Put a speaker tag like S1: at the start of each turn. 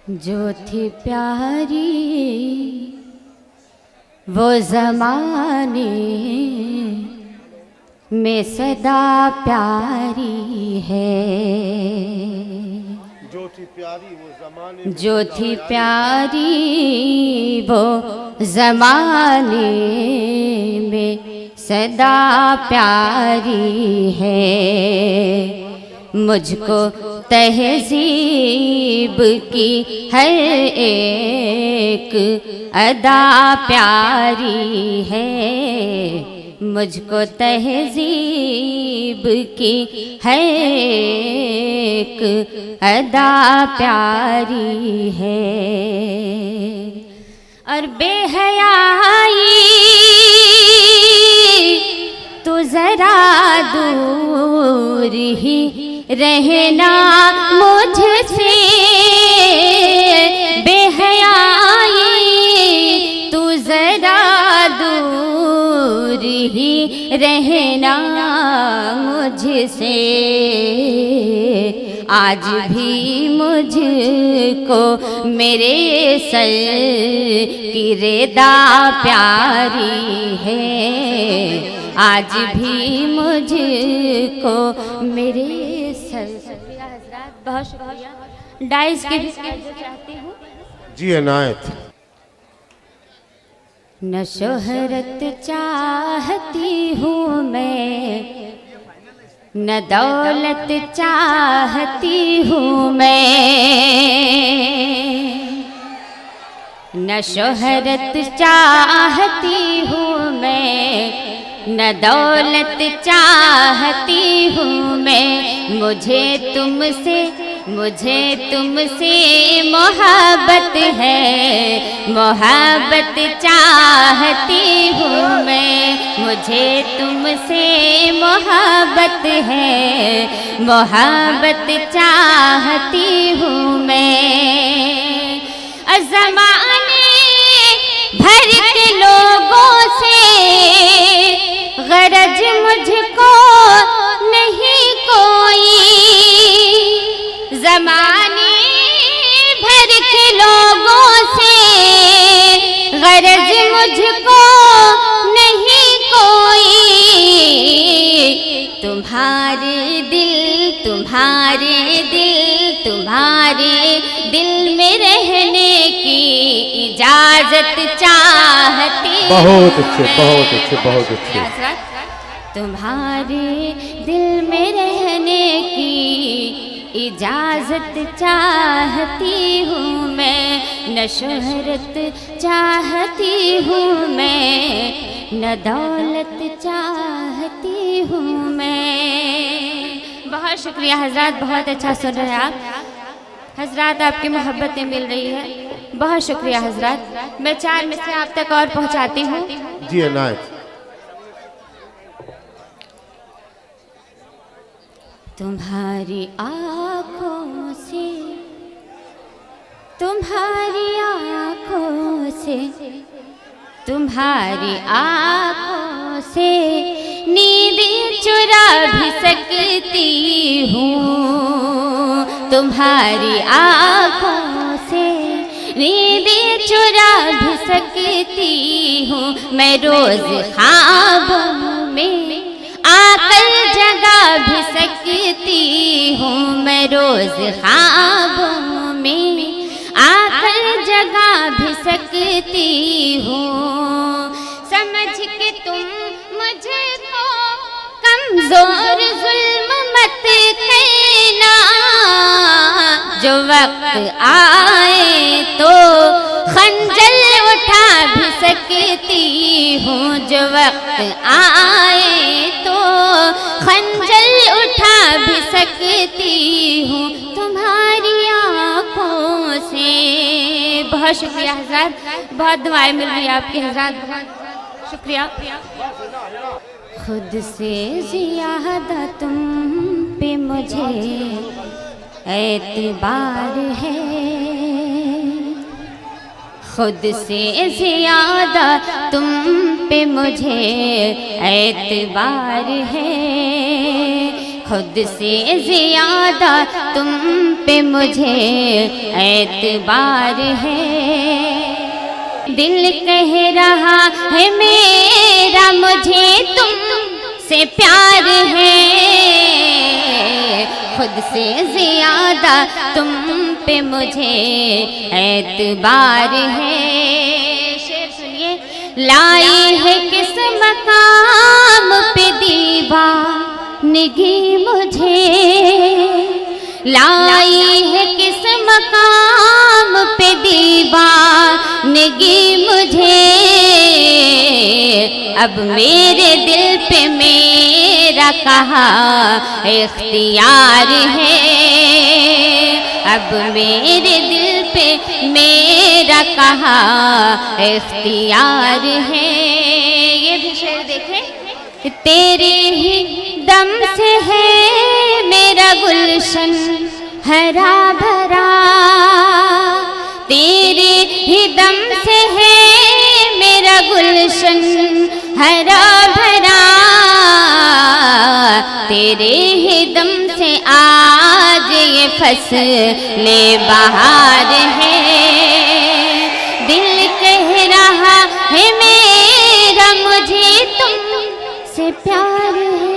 S1: جو تھی پیاری وہ زمانے میں صدا پیاری ہے،
S2: جو تھی پیاری وہ زمانے
S1: جو تھی پیاری وہ زمانے میں صدا پیاری ہے، مجھ کو تہذیب کی ہر ایک ادا پیاری ہے، مجھ کو تہذیب کی ہر ایک ادا پیاری ہے، اور بے حیائی تو ذرا دور ہی رہنا مجھ سے، بے حیائی تو ذرا دور ہی رہنا مجھ سے، آج بھی مجھ کو میرے سر کی رضا پیاری ہے، آج بھی مجھ کو میرے سر، شکریہ حضرات، بہت شکریہ، ڈائز کے بھی چاہتی ہوں،
S2: جی عنایت۔
S1: نہ شہرت چاہتی ہوں میں، نہ دولت چاہتی ہوں میں، نہ شہرت چاہتی ہوں میں، نہ دولت چاہتی ہوں میں، مجھے تم سے محبت ہے، محبت چاہتی ہوں میں، مجھے تم سے محبت ہے، محبت چاہتی ہوں میں، زمانے بھر کے لوگوں سے غرض مجھ کو نہیں کوئی، زمانے بھر کے لوگوں سے غرض مجھ کو نہیں کوئی، تمہارے دل میں رہنے کی اجازت چاہتی ہوں،
S2: بہت اچھے بہت اچھے بہت اچھے،
S1: تمہارے دل میں رہنے کی اجازت چاہتی ہوں میں، نہ شہرت چاہتی ہوں میں، نہ دولت چاہتی ہوں میں۔ بہت شکریہ حضرات، بہت اچھا سن رہے ہیں آپ حضرات، آپ کی محبتیں مل رہی ہے، بہت شکریہ حضرات، میں 4 مصرے آپ تک اور پہنچاتی ہوں۔
S2: جی عنایت۔
S1: تمہاری آنکھوں سے، تمہاری آنکھوں سے، تمہاری آنکھوں سے نیند چرا بھی سکتی ہوں، تمہاری آنکھوں سے نیند چرا بھی سکتی ہوں، میں روز خوابوں میں آ کر جگا بھی سکتی ہوں، میں روز خوابوں میں آ کر جگا بھی سکتی ہوں، سمجھ کے تم مجھ کو کمزور ظلم مت کہنا، جو وقت آئے تو خنجر اٹھا بھی سکتی ہوں، جو وقت آئے تو خنجر اٹھا بھی سکتی ہوں، تمہاری آنکھوں سے۔ بہت شکریہ حضرات، بہت دعائیں مل رہی ہیں آپ کی حضرات، بہت شکریہ۔ خود سے زیادہ تم پہ مجھے اعتبار ہے، خود سے زیادہ تم پہ مجھے اعتبار ہے، خود سے زیادہ تم پہ مجھے اعتبار ہے، دل کہہ رہا ہے میرا مجھے تم سے پیار ہے، خود سے زیادہ تم پہ مجھے اعتبار ہے۔ شعر سنیے، لائی ہے کس مقام پہ دیوانگی مجھے، لائی ہے کس مقام پہ دیوانگی مجھے، اب میرے دل پہ میرا کہاں اختیار ہے، اب میرے دل پہ میرا کہاں اختیار ہے۔ یہ بھی شعر دیکھیں، تیرے ہی دم سے ہے میرا گلشن ہرا بھرا، تیرے ہی دم سے ہے میرا گلشن ہرا بھرا، تیرے ہی دم سے آج یہ فصل بہار ہے، دل کہہ رہا ہے میرا مجھے تم سے پیار ہے۔